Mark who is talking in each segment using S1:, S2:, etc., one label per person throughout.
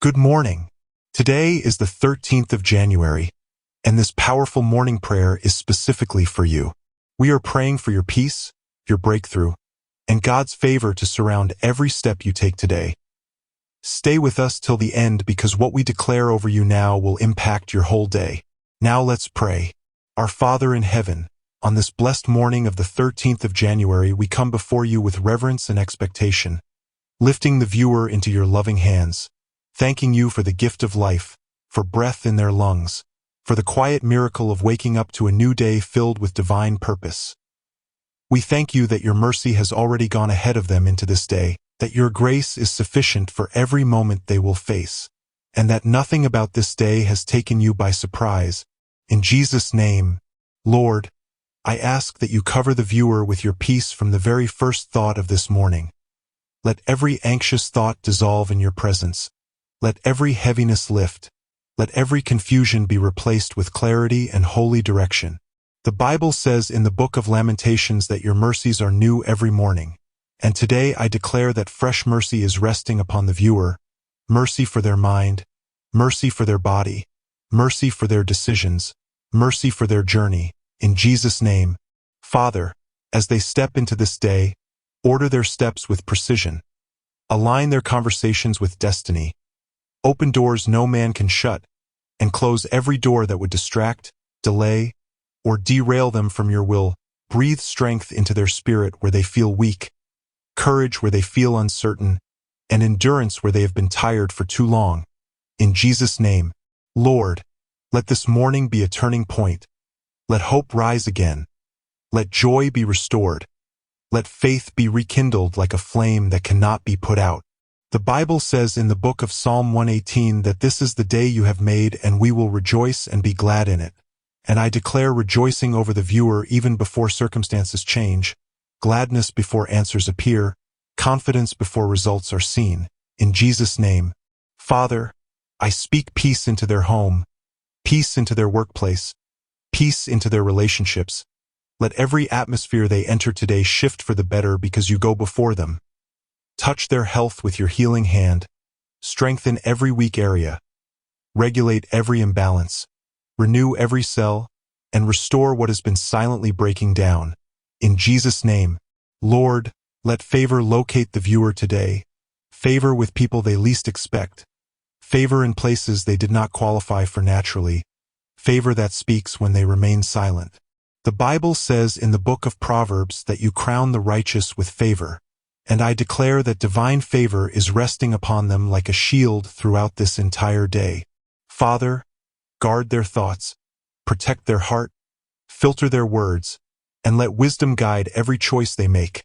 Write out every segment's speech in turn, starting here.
S1: Good morning. Today is the 13th of January, and this powerful morning prayer is specifically for you. We are praying for your peace, your breakthrough, and God's favor to surround every step you take today. Stay with us till the end because what we declare over you now will impact your whole day. Now let's pray. Our Father in heaven, on this blessed morning of the 13th of January, we come before you with reverence and expectation, lifting the viewer into your loving hands, thanking you for the gift of life, for breath in their lungs, for the quiet miracle of waking up to a new day filled with divine purpose. We thank you that your mercy has already gone ahead of them into this day, that your grace is sufficient for every moment they will face, and that nothing about this day has taken you by surprise. In Jesus' name, Lord, I ask that you cover the viewer with your peace from the very first thought of this morning. Let every anxious thought dissolve in your presence. Let every heaviness lift. Let every confusion be replaced with clarity and holy direction. The Bible says in the book of Lamentations that your mercies are new every morning. And today I declare that fresh mercy is resting upon the viewer, mercy for their mind, mercy for their body, mercy for their decisions, mercy for their journey. In Jesus' name, Father, as they step into this day, order their steps with precision. Align their conversations with destiny. Open doors no man can shut, and close every door that would distract, delay, or derail them from your will. Breathe strength into their spirit where they feel weak, courage where they feel uncertain, and endurance where they have been tired for too long. In Jesus' name, Lord, let this morning be a turning point. Let hope rise again. Let joy be restored. Let faith be rekindled like a flame that cannot be put out. The Bible says in the book of Psalm 118 that this is the day you have made and we will rejoice and be glad in it. And I declare rejoicing over the viewer even before circumstances change, gladness before answers appear, confidence before results are seen. In Jesus' name, Father, I speak peace into their home, peace into their workplace, peace into their relationships. Let every atmosphere they enter today shift for the better because you go before them. Touch their health with your healing hand. Strengthen every weak area. Regulate every imbalance. Renew every cell, and restore what has been silently breaking down. In Jesus' name, Lord, let favor locate the viewer today. Favor with people they least expect. Favor in places they did not qualify for naturally. Favor that speaks when they remain silent. The Bible says in the book of Proverbs that you crown the righteous with favor. And I declare that divine favor is resting upon them like a shield throughout this entire day. Father, guard their thoughts, protect their heart, filter their words, and let wisdom guide every choice they make.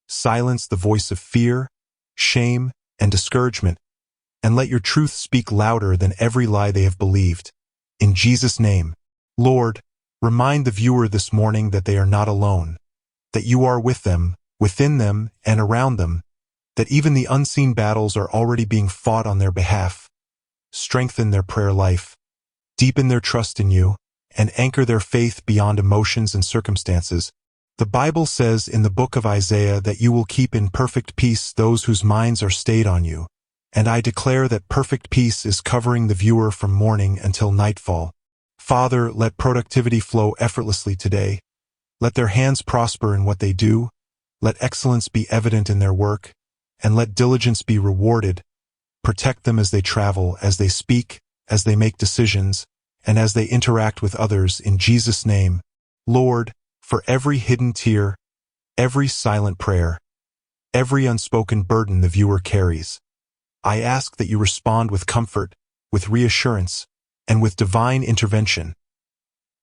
S1: Silence the voice of fear, shame, and discouragement, and let your truth speak louder than every lie they have believed. In Jesus' name, Lord, remind the viewer this morning that they are not alone, that you are with them, within them, and around them, that even the unseen battles are already being fought on their behalf. Strengthen their prayer life, deepen their trust in you, and anchor their faith beyond emotions and circumstances. The Bible says in the book of Isaiah that you will keep in perfect peace those whose minds are stayed on you, and I declare that perfect peace is covering the viewer from morning until nightfall. Father, let productivity flow effortlessly today. Let their hands prosper in what they do. Let excellence be evident in their work, and let diligence be rewarded. Protect them as they travel, as they speak, as they make decisions, and as they interact with others. In Jesus' name, Lord, for every hidden tear, every silent prayer, every unspoken burden the viewer carries, I ask that you respond with comfort, with reassurance, and with divine intervention.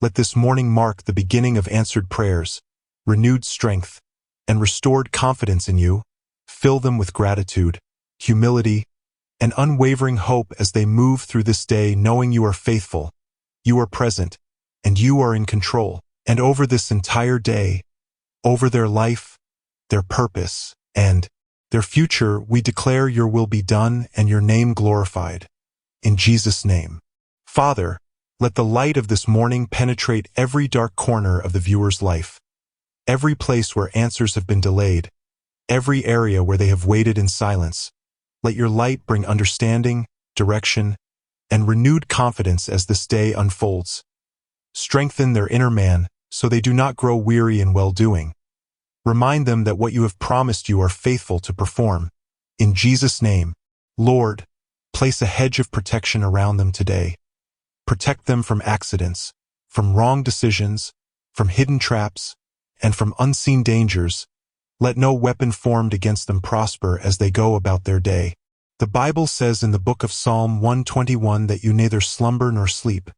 S1: Let this morning mark the beginning of answered prayers, renewed strength, and restored confidence in you. Fill them with gratitude, humility, and unwavering hope as they move through this day knowing you are faithful, you are present, and you are in control. And over this entire day, over their life, their purpose, and their future, we declare your will be done and your name glorified. In Jesus' name. Father, let the light of this morning penetrate every dark corner of the viewer's life. Every place where answers have been delayed, every area where they have waited in silence. Let your light bring understanding, direction, and renewed confidence as this day unfolds. Strengthen their inner man so they do not grow weary in well-doing. Remind them that what you have promised you are faithful to perform. In Jesus' name, Lord, place a hedge of protection around them today. Protect them from accidents, from wrong decisions, from hidden traps, and from unseen dangers. Let no weapon formed against them prosper as they go about their day. The Bible says in the book of Psalm 121 that you neither slumber nor sleep,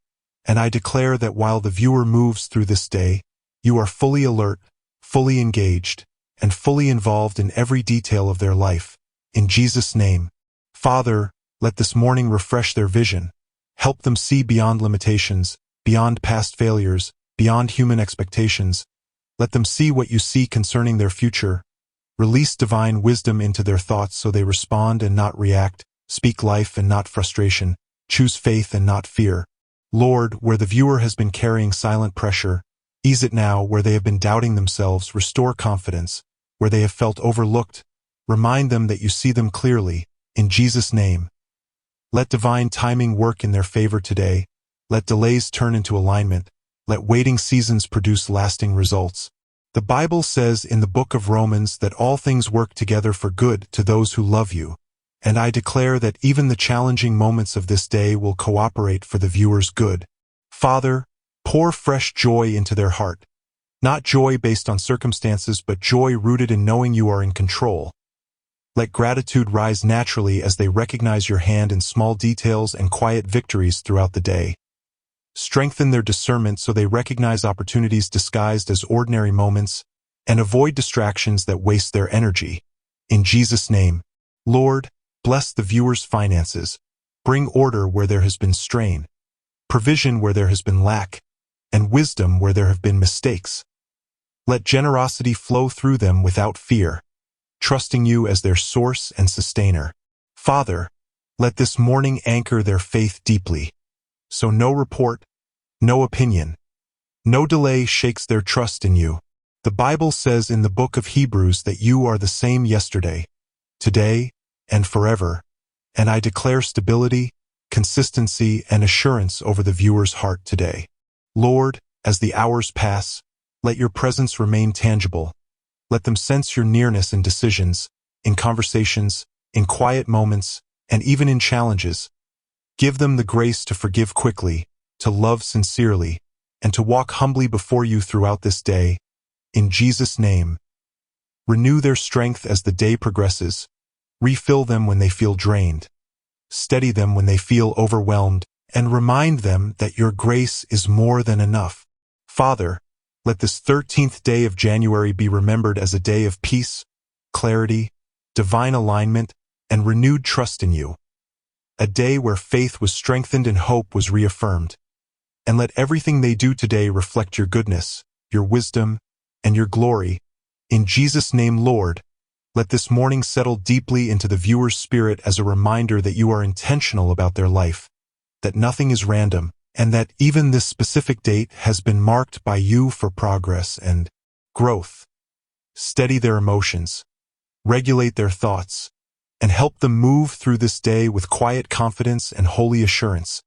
S1: and I declare that while the viewer moves through this day, you are fully alert, fully engaged, and fully involved in every detail of their life. In Jesus' name, Father, let this morning refresh their vision. Help them see beyond limitations, beyond past failures, beyond human expectations. Let them see what you see concerning their future. Release divine wisdom into their thoughts so they respond and not react, speak life and not frustration, choose faith and not fear. Lord, where the viewer has been carrying silent pressure, ease it now. Where they have been doubting themselves, restore confidence. Where they have felt overlooked, remind them that you see them clearly. In Jesus' name, let divine timing work in their favor today. Let delays turn into alignment. Let waiting seasons produce lasting results. The Bible says in the book of Romans that all things work together for good to those who love you, and I declare that even the challenging moments of this day will cooperate for the viewer's good. Father, pour fresh joy into their heart, not joy based on circumstances but joy rooted in knowing you are in control. Let gratitude rise naturally as they recognize your hand in small details and quiet victories throughout the day. Strengthen their discernment so they recognize opportunities disguised as ordinary moments and avoid distractions that waste their energy. In Jesus' name, Lord, bless the viewer's finances. Bring order where there has been strain, provision where there has been lack, and wisdom where there have been mistakes. Let generosity flow through them without fear, trusting you as their source and sustainer. Father, let this morning anchor their faith deeply, so no report, no opinion, no delay shakes their trust in you. The Bible says in the book of Hebrews that you are the same yesterday, today, and forever, and I declare stability, consistency, and assurance over the viewer's heart today. Lord, as the hours pass, let your presence remain tangible. Let them sense your nearness in decisions, in conversations, in quiet moments, and even in challenges. Give them the grace to forgive quickly, to love sincerely, and to walk humbly before you throughout this day. In Jesus' name, renew their strength as the day progresses. Refill them when they feel drained. Steady them when they feel overwhelmed, and remind them that your grace is more than enough. Father, let this 13th day of January be remembered as a day of peace, clarity, divine alignment, and renewed trust in you. A day where faith was strengthened and hope was reaffirmed. And let everything they do today reflect your goodness, your wisdom, and your glory. In Jesus' name, Lord, let this morning settle deeply into the viewer's spirit as a reminder that you are intentional about their life, that nothing is random, and that even this specific date has been marked by you for progress and growth. Steady their emotions, regulate their thoughts, and help them move through this day with quiet confidence and holy assurance.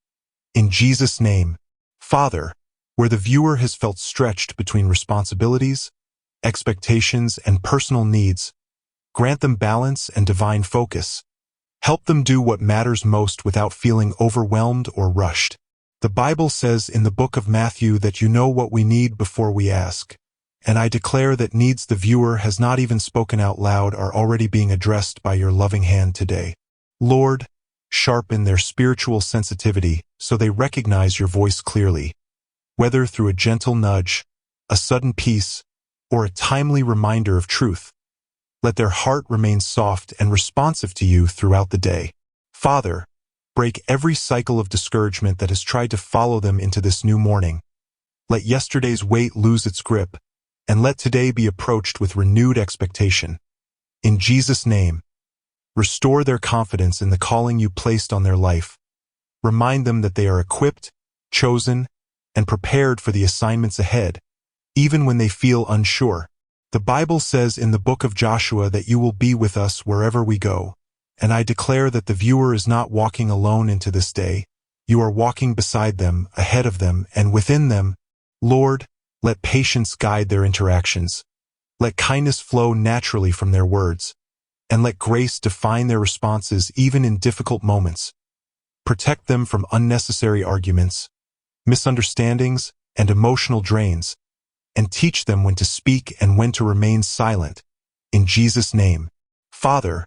S1: In Jesus' name, Father, where the viewer has felt stretched between responsibilities, expectations, and personal needs, grant them balance and divine focus. Help them do what matters most without feeling overwhelmed or rushed. The Bible says in the book of Matthew that you know what we need before we ask, and I declare that needs the viewer has not even spoken out loud are already being addressed by your loving hand today. Lord, sharpen their spiritual sensitivity so they recognize your voice clearly, whether through a gentle nudge, a sudden peace, or a timely reminder of truth. Let their heart remain soft and responsive to you throughout the day. Father, break every cycle of discouragement that has tried to follow them into this new morning. Let yesterday's weight lose its grip, and let today be approached with renewed expectation. In Jesus' name, restore their confidence in the calling you placed on their life. Remind them that they are equipped, chosen, and prepared for the assignments ahead, even when they feel unsure. The Bible says in the book of Joshua that you will be with us wherever we go, And I declare that the viewer is not walking alone into this day. You are walking beside them, ahead of them, and within them. Lord, let patience guide their interactions. Let kindness flow naturally from their words, and let grace define their responses even in difficult moments. Protect them from unnecessary arguments, misunderstandings, and emotional drains, and teach them when to speak and when to remain silent. In Jesus' name. Father,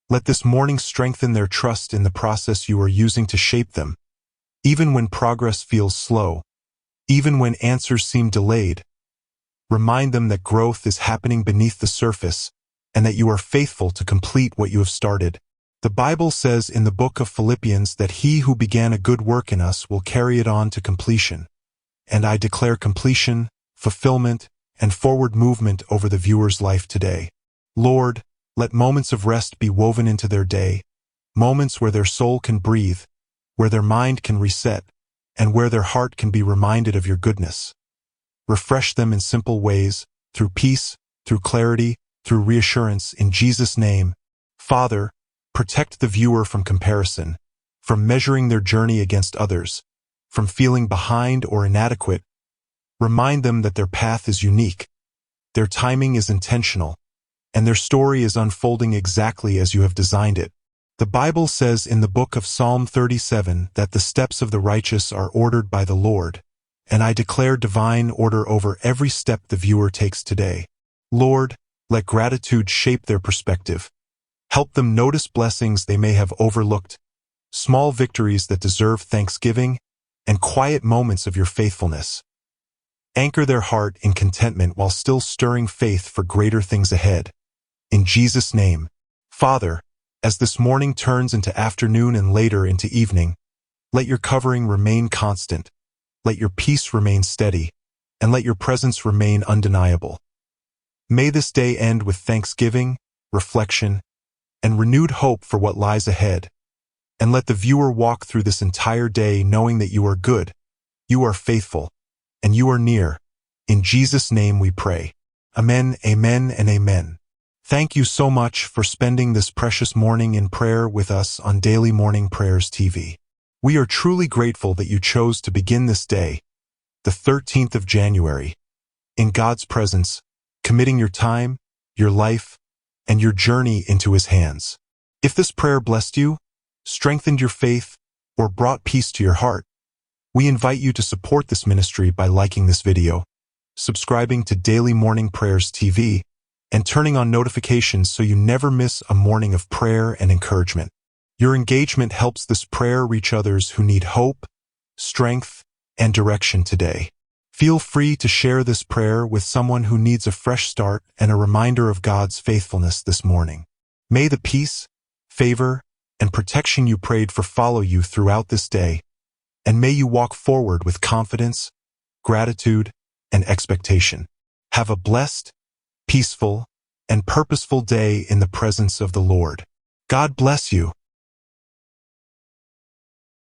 S1: let this morning strengthen their trust in the process you are using to shape them. Even when progress feels slow, even when answers seem delayed, remind them that growth is happening beneath the surface and that you are faithful to complete what you have started. The Bible says in the book of Philippians that he who began a good work in us will carry it on to completion. And I declare completion, fulfillment, and forward movement over the viewer's life today. Lord, let moments of rest be woven into their day, moments where their soul can breathe, where their mind can reset, and where their heart can be reminded of your goodness. Refresh them in simple ways, through peace, through clarity, through reassurance, in Jesus' name. Father, protect the viewer from comparison, from measuring their journey against others, from feeling behind or inadequate. Remind them that their path is unique, their timing is intentional, and their story is unfolding exactly as you have designed it. The Bible says in the book of Psalm 37 that the steps of the righteous are ordered by the Lord, and I declare divine order over every step the viewer takes today. Lord, let gratitude shape their perspective. Help them notice blessings they may have overlooked, small victories that deserve thanksgiving, and quiet moments of your faithfulness. Anchor their heart in contentment while still stirring faith for greater things ahead. In Jesus' name. Father, as this morning turns into afternoon and later into evening, let your covering remain constant, let your peace remain steady, and let your presence remain undeniable. May this day end with thanksgiving, reflection, and renewed hope for what lies ahead. And let the viewer walk through this entire day knowing that you are good, you are faithful, and you are near. In Jesus' name we pray. Amen, amen, and amen. Thank you so much for spending this precious morning in prayer with us on Daily Morning Prayers TV. We are truly grateful that you chose to begin this day, the 13th of January, in God's presence, committing your time, your life, and your journey into His hands. If this prayer blessed you, strengthened your faith, or brought peace to your heart, we invite you to support this ministry by liking this video, subscribing to Daily Morning Prayers TV, and turning on notifications so you never miss a morning of prayer and encouragement. Your engagement helps this prayer reach others who need hope, strength, and direction today. Feel free to share this prayer with someone who needs a fresh start and a reminder of God's faithfulness this morning. May the peace, favor, and protection you prayed for follow you throughout this day, and may you walk forward with confidence, gratitude, and expectation. Have a blessed, peaceful, and purposeful day in the presence of the Lord. God bless you.